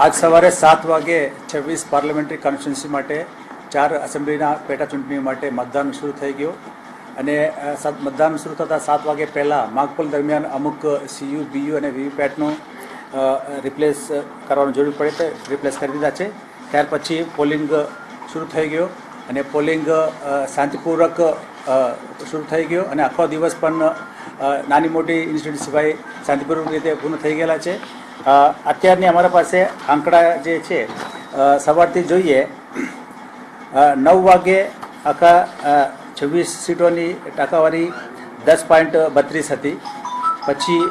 આજ સવારે 7 વાગે 26 પાર્લામેન્ટરી કોન્સ્ટિટ્યુન્સી માટે 4 એસેમ્બલીના પેટા ચૂંટણીઓ માટે મતદાન શરૂ થઈ ગયું અને મતદાન શરૂ થતાં 7 વાગે પહેલાં માગપોલ દરમિયાન અમુક સીયુ બીયુ અને વીવીપેટનું રિપ્લેસ કરવાની જરૂર પડે તો રિપ્લેસ કરી દીધા છે. ત્યાર પછી પોલિંગ શરૂ થઈ ગયો અને પોલિંગ શાંતિપૂર્વક શરૂ થઈ ગયો અને આખો દિવસ પણ નાની મોટી ઇન્સિડન્ટ સિવાય શાંતિપૂર્વક રીતે પૂર્ણ થઈ ગયેલા છે. અત્યારની અમારા પાસે આંકડા જે છે સવારથી જોઈએ 9 વાગે આખા 26 સીટોની ટકાવારી 10.32 હતી. પછી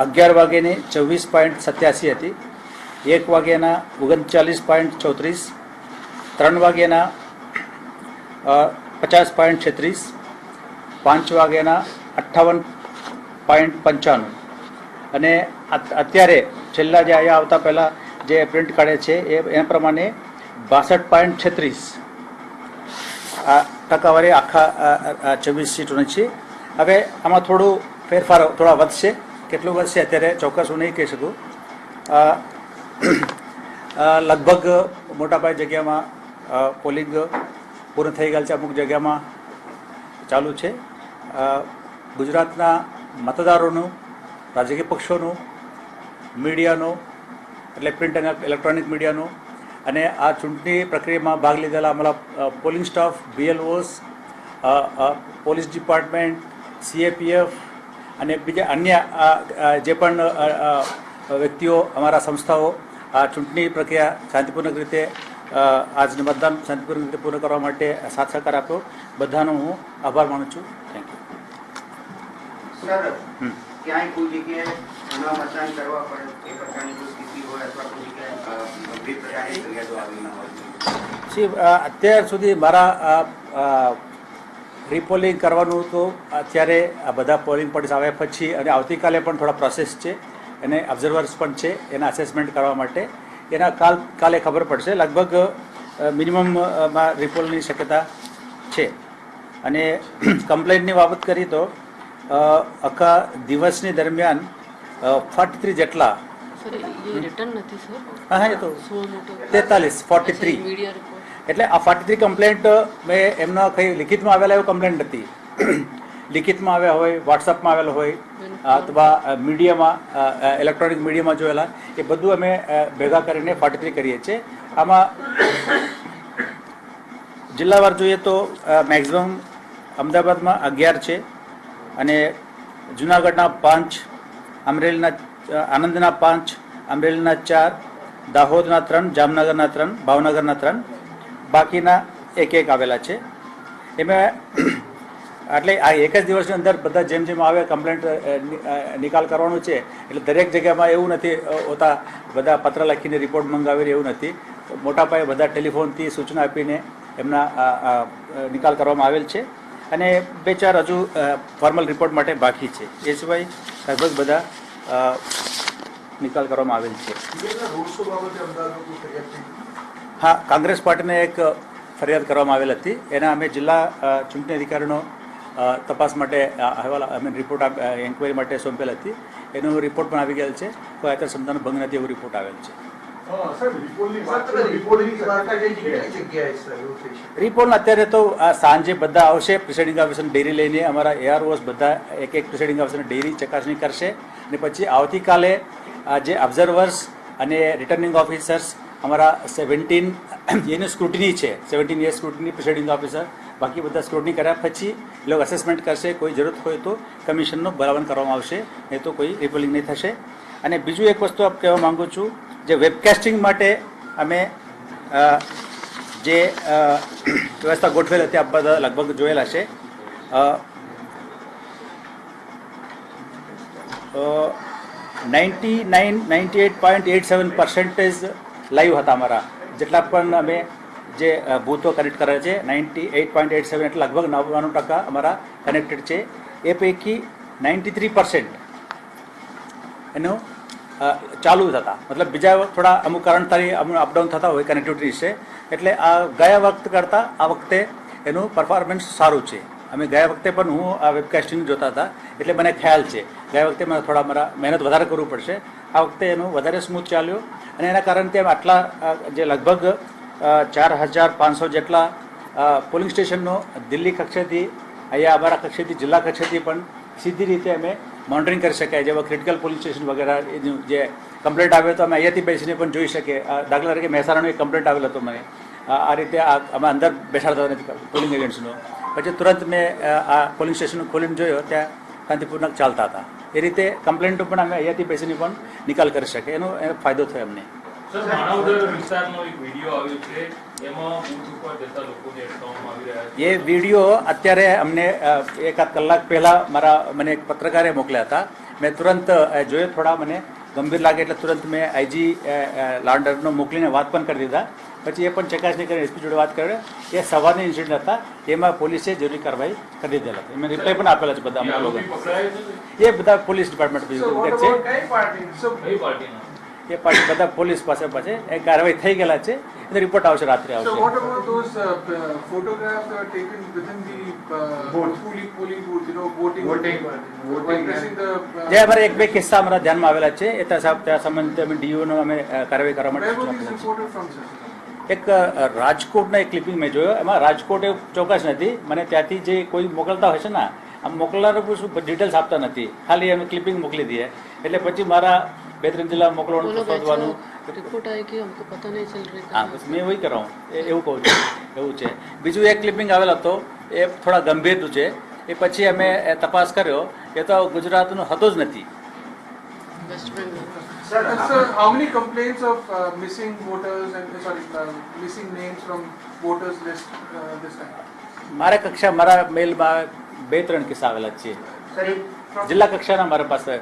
11 વાગ્યાની 24.87 હતી. 1 વાગ્યાના 39.34, 3 વાગ્યાના 50.36, 5 વાગ્યાના 58.95 અને અત્યારે છેલ્લા જે અહીંયા આવતા પહેલાં જે પ્રિન્ટ કાઢે છે એ પ્રમાણે 62.36 આ ટકાવારી આખા 24 સીટોની છે. હવે આમાં થોડું ફેરફાર થોડા વધશે, કેટલું વધશે અત્યારે ચોક્કસ હું નહીં કહી શકું. લગભગ મોટાભાગે જગ્યામાં પોલિંગ પૂર્ણ થઈ ગયેલ છે, અમુક જગ્યામાં ચાલુ છે. ગુજરાતના મતદારોનું, રાજકીય પક્ષોનું, મીડિયાનું એટલે પ્રિન્ટ અને ઇલેક્ટ્રોનિક મીડિયાનું અને આ ચૂંટણી પ્રક્રિયામાં ભાગ લીધેલા અમારા polling staff, BLOs, police department, CAPF અને બીજા અન્ય જે પણ વ્યક્તિઓ, અમારા સંસ્થાઓ આ ચૂંટણી પ્રક્રિયા શાંતિપૂર્ણ રીતે આજનું મતદાન શાંતિપૂર્ણ રીતે પૂર્ણ કરવા માટે સાથ સહકાર આપ્યો. બધાનો હું આભાર માનું છું. Thank you. ક્યાંય કોઈ જગ્યાએ મતદાન કરવા પડે એ પ્રકારની કોઈ સ્થિતિ હોય અથવા કોઈ જગ્યાએ ગંભીર પ્રકારની ફરિયાદો આવી ન હોય? અત્યાર સુધી મારા રીપોલિંગ કરવાનું તો અત્યારે આ બધા પોલિંગ પાર્ટીસ આવ્યા પછી અને આવતીકાલે પણ થોડા પ્રોસેસ છે, એને ઓબ્ઝર્વર્સ પણ છે, એના અસેસમેન્ટ કરવા માટે. એના કાલે ખબર પડશે. લગભગ મિનિમમમાં રીપોલની શક્યતા છે. અને કમ્પ્લેન્ટની બાબત કરી તો આખા દિવસની દરમિયાન 43 જેટલા હા એ તો 43 એટલે આ 43 કમ્પ્લેન્ટ મેં એમના કંઈ લિખિતમાં આવેલા એવું કમ્પ્લેન્ટ નથી. લિખિતમાં આવ્યા હોય, વોટ્સઅપમાં આવેલા હોય અથવા મીડિયામાં ઇલેક્ટ્રોનિક મીડિયામાં જોયેલા, એ બધું અમે ભેગા કરીને 43 કરીએ છીએ. આમાં જિલ્લાવાર જોઈએ તો મેક્સિમમ અમદાવાદમાં 11 છે અને જુનાગઢના 5, અમરેલીના આણંદના 5, અમરેલીના 4, દાહોદના 3, જામનગરના 3, ભાવનગરના 3, બાકીના 1 આવેલા છે. એમાં એટલે આ એક જ દિવસની અંદર બધા જેમ જેમ આવે કમ્પ્લેન્ટ નિકાલ કરવાનું છે. એટલે દરેક જગ્યામાં એવું નથી હોતા બધા પત્ર લખીને રિપોર્ટ મંગાવીને એવું નથી. મોટા પાયે બધા ટેલિફોનથી સૂચના આપીને એમના નિકાલ કરવામાં આવેલ છે અને 2-4 હજુ ફોર્મલ રિપોર્ટ માટે બાકી છે. એ સિવાય લગભગ બધા નિકાલ કરવામાં આવેલ છે. હા, કોંગ્રેસ પાર્ટીને એક ફરિયાદ કરવામાં આવેલ હતી. એના અમે જિલ્લા ચૂંટણી અધિકારીનો તપાસ માટે અહેવાલ અમે રિપોર્ટ એન્ક્વાયરી માટે સોંપેલ હતી. એનો રિપોર્ટ પણ આવી ગયેલ છે. કોઈ આચાર સંહિતાનો ભંગ નથી એવો રિપોર્ટ આવેલ છે. રિપોર્ટ અત્યારે તો સાંજે બધા આવશે પ્રિસાઇડિંગ ઓફિસરની ડેરી લઈને. અમારા AROs બધા એક પ્રિસાઇડિંગ ઓફિસરની ડેરી ચકાસણી કરશે અને પછી આવતીકાલે જે ઓબ્ઝર્વર્સ અને રિટર્નિંગ ઓફિસર્સ અમારા 17 એની સ્ક્રુટિની છે, 17 years સ્ક્રુટિની પ્રિસાઇડિંગ ઓફિસર, બાકી બધા સ્ક્રુટિની કર્યા પછી એ લોકો અસેસમેન્ટ કરશે. કોઈ જરૂરત હોય તો કમિશનનો ભલામણ કરવામાં આવશે, નહીં તો કોઈ રિપોલિંગ નહીં થશે. અને બીજું એક વસ્તુ આપ કહેવા માગું છું, જે વેબકાસ્ટિંગ માટે અમે જે વ્યવસ્થા ગોઠવેલ હતી આપ બધા લગભગ જોયેલા છે. 98.87% લાઈવ હતા અમારા. જેટલા પણ અમે જે બૂથો કનેક્ટ કરે છે 98.87 એટલે લગભગ 99% અમારા કનેક્ટેડ છે. એ પૈકી 93% એનું ચાલુ થતા, મતલબ બીજા થોડા અમુક કારણથી અપડાઉન થતા હોય કનેક્ટિવિટી છે. એટલે આ ગયા વખત કરતાં આ વખતે એનું પરફોર્મન્સ સારું છે. અમે ગયા વખતે પણ હું આ વેબકાસ્ટિંગ જોતા હતા એટલે મને ખ્યાલ છે ગયા વખતે મને થોડા મારા મહેનત વધારે કરવું પડશે. આ વખતે એનું વધારે સ્મૂથ ચાલ્યું અને એના કારણથી આટલા જે લગભગ 4500 જેટલા પોલિંગ સ્ટેશનનો દિલ્હી કક્ષાથી અહીંયા અમારા કક્ષાથી જિલ્લા કક્ષાથી પણ સીધી રીતે અમે મોનિટરિંગ કરી શકાય. જેવા ક્રિટિકલ પોલિંગ સ્ટેશન વગેરે જે કમ્પ્લેન્ટ આવે તો અમે અહીંયાથી બેસીને પણ જોઈ શકીએ. દાખલા તરીકે મહેસાણાનો એક કમ્પ્લેન્ટ આવેલો હતો મને, આ રીતે અમે અંદર બેસાડતા નથી પોલિંગ એજન્ટ્સનો. પછી તુરંત મેં આ પોલિંગ સ્ટેશન ખોલીને જોયો, ત્યાં શાંતિપૂર્વક ચાલતા હતા. એ રીતે કમ્પ્લેન્ટો પણ અમે અહીંયાથી બેસીને પણ નિકાલ કરી શકીએ. એનો ફાયદો થયો અમને. સર, માનવદર વિસ્તારનો એક વિડીયો આવ્યો છે, એમાં બૂથ ઉપર જતા લોકોને અટકાવવામાં આવી રહ્યા છે. એ વિડીયો અત્યારે અમને એકાદ કલાક પહેલાં મને એક પત્રકારે મોકલ્યા હતા. મેં તુરંત જોયો, થોડા મને ગંભીર લાગે એટલે તુરંત મેં આઈજી લાન્ડરનો મોકલીને વાત પણ કરી દીધા. પછી એ પણ ચકાસણી કરીને એસપી જોડે વાત કરે. એ સવારની ઇન્સિડન્ટ હતા, એમાં પોલીસે જરૂરી કાર્યવાહી કરી દીધેલા હતા. એમાં રિપ્લાય પણ આપેલા છે બધા અમુક લોકો. એ બધા પોલીસ ડિપાર્ટમેન્ટ છે. એ પાર્ટી બધા પોલીસ પાસે એ કાર્યવાહી થઈ ગયેલા છે. એનો રિપોર્ટ આવશે, રાત્રે આવશે. So what about those photographs that are taken within the polling booth, you know, voting while pressing the જે અમારા એક બે કિસ્સા અમારા ધ્યાનમાં આવેલા છે, એ ત્યાં સંબંધિત અમે ડીઓનો અમે કાર્યવાહી કરવા where were these માટે reported from, sir? એક રાજકોટના એક ક્લિપિંગ મેં જોયો. એમાં રાજકોટ એવું ચોક્કસ નથી. મને ત્યાંથી જે કોઈ મોકલતા હોય છે ને, આમ મોકલનાર શું ડિટેલ્સ આપતા નથી, ખાલી એમ ક્લિપિંગ મોકલી દે. એટલે પછી મારા 2-3 જિલ્લા મોકલવાનું શોધવાનું. रिपोर्ट आएगी हमको पता नहीं चल रही. હા, બસ મેં એવું કરાવું એવું કહું છું. એવું છે. બીજું એક ક્લિપિંગ આવેલો હતો, એ થોડા ગંભીર છે. એ પછી અમે તપાસ કર્યો, એ તો ગુજરાતનો હતો જ નથી. West Bengal. Sir, Sir, how many complaints of missing voters and missing names from voters list this time? મારા કક્ષા મારા મેલમાં 2-3 કિસ્સા આવેલા છે. સર, જિલ્લા કક્ષાના મારા પાસે.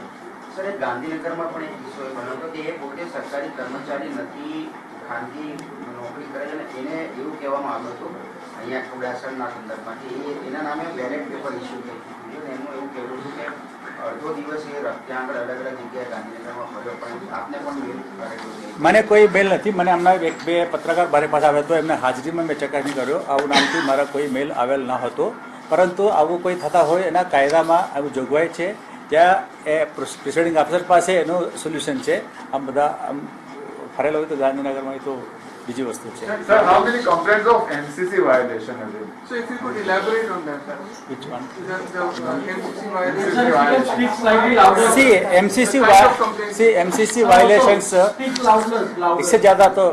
સર, એક ગાંધીનગરમાં પણ એક કિસ્સો બન્યો હતો કે એ પોતે સરકારી કર્મચારી નથી, ખાનગી નોકરી કરે છે અને એને એવું કહેવામાં આવ્યું હતું અહીંયા કુડાસણના સંદર્ભમાંથી એના નામે બેલેટ પેપર ઇસ્યુ થઈ ચૂક્યું છે. એનું એવું કહેવું હતું કે અડધો દિવસ એ ત્યાં આગળ અલગ અલગ જગ્યાએ ગાંધીનગરમાં ફર્યો, પણ આપને પણ મેલ કરેલું છે. મને કોઈ મેલ નથી. મને હમણાં 1-2 પત્રકાર મારી પાસે આવ્યો હતો, એમને હાજરીમાં મેં ચકાસણી કર્યો. આવું નામથી મારા કોઈ મેલ આવેલ ન હતો. પરંતુ આવું કોઈ થતા હોય એના કાયદામાં આવું જોગવાઈ છે. ત્યાં એ પ્રિસાઇડિંગ ઓફિસર પાસે એનું સોલ્યુશન છે. આમ બધા આમ ફરેલો હોય તો ગાંધીનગરમાં એ તો બીજી વસ્તુ છે. Sir, how many complaints of MCC violation have been? So if you could elaborate on that, sir. Which one? The MCC violation. See, MCC violations इससे ज़्यादा तो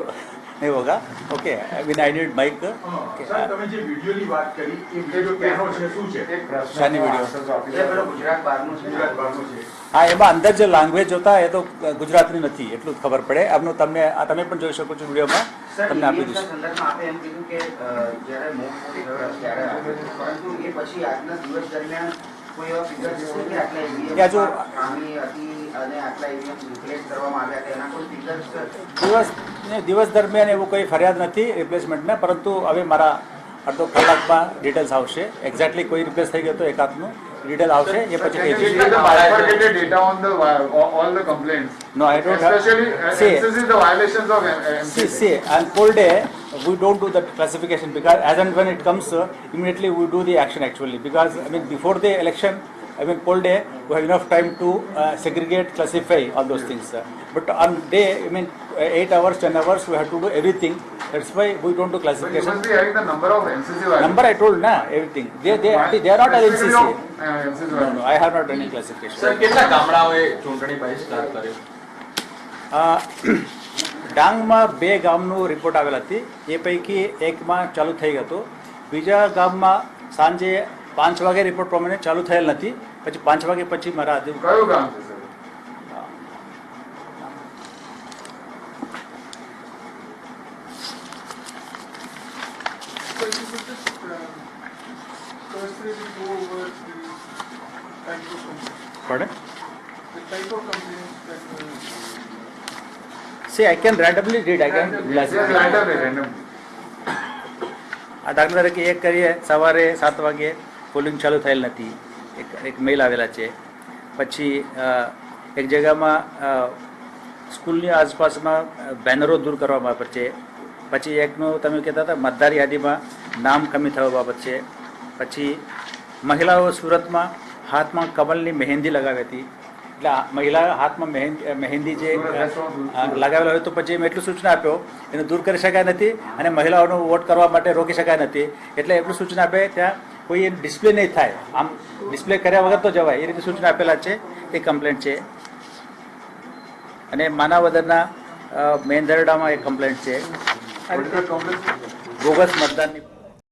नहीं होगा. Okay, I need mic. સાહેબ, તમે જે વિડીયોની વાત કરી, એ વિડીયો કેનો છે, શું છે? એક પ્રશ્ન શાની video? એ પેલો ગુજરાત બહારનું છે. ગુજરાત બહારનું છે. હા, એમાં અંદર જે લેંગ્વેજ હોતા એ તો ગુજરાતની નથી, એટલું જ ખબર પડે. આમનું તમે પણ જોઈ શકો છો વિડીયોમાં, સર, તમને આપી ઈવીએમના દઈશું. સંદર્ભમાં આપે એમ કીધું કે જ્યારે મોક પોલ થયો ત્યારે આવ્યું હતું, પરંતુ એ પછી આજના દિવસ દરમિયાન કોઈ એવા ફિગર્સ છે કે આટલા કે જો ઈવીએમ ખામી હતી અને આટલા ઈવીએમ રિપ્લેસ કરવામાં આવ્યા હતા, એના કોઈ ફિગર્સ દિવસ દરમિયાન એવું કોઈ ફરિયાદ નથી રિપ્લેસમેન્ટને, પરંતુ હવે મારા અડધો કલાકમાં ડિટેલ્સ આવશે. એક્ઝેક્ટલી કોઈ રિપ્લેસ થઈ ગયો તો એકાદનું ડિટેલ આવશે, એ પછી કહી Can you દઈશ. give the bifurcated data on all the complaints? No, I don't have. Especially See, MCC, the violations of MCC. see, on poll day we don't do that classification because as and when it comes, immediately we do the action actually. Because I mean before the election, poll day we have enough time to segregate, classify all those things. But on day, 8 hours, 10 hours, we have to do everything. That's why we don't do But you classification. must be having the number of MCC violations. Number I told na everything. They are not at Specifically NCC. of, MCC No, violations. I have not done any classification. Sir, કેટલા ગામડાઓએ ચૂંટણી બહિષ્કાર કર્યો? ડાંગમાં 2 ગામનો report આવેલ હતી. એ પૈકી એકમાં ચાલુ થઈ ગયો હતો. બીજા ગામમાં સાંજે 5 વાગે રિપોર્ટ પ્રમાણે ચાલુ થયેલ નથી. પછી 5 વાગે પછી મારા કયું ગામ છે, sir? So if you could just firstly go over the type of complaints. Pardon? The type of complaints that were. See, I can randomly read. I can Yes, randomly, randomly. આ દાખલા તરીકે એક કરીએ, સવારે 7 વાગે પોલિંગ ચાલુ થયેલ નથી, એક મેલ આવેલા છે. પછી એક જગ્યામાં સ્કૂલની આસપાસમાં બેનરો દૂર કરવા બાબત છે. પછી એકનું તમે કહેતા હતા મતદાર યાદીમાં નામ કમી થવા બાબત છે. પછી મહિલાઓ સુરતમાં હાથમાં કમલની મહેંદી લગાવી હતી. એટલે આ મહિલા હાથમાં મહેંદી જે લગાવેલા હોય તો પછી મેં એટલું સૂચના આપ્યો એને દૂર કરી શકાય નથી અને મહિલાઓનો વોટ કરવા માટે રોકી શકાય નથી, એટલે એટલું સૂચના આપે ત્યાં કોઈ ડિસ્પ્લે નહીં થાય, આમ ડિસ્પ્લે કર્યા વગર તો જવાય એ રીતે સૂચના આપેલા છે. એ કમ્પ્લેન્ટ છે. અને માનાવદરના મેન દરડામાં એક કમ્પ્લેન્ટ છે What is the complaint? Bogus મતદાનની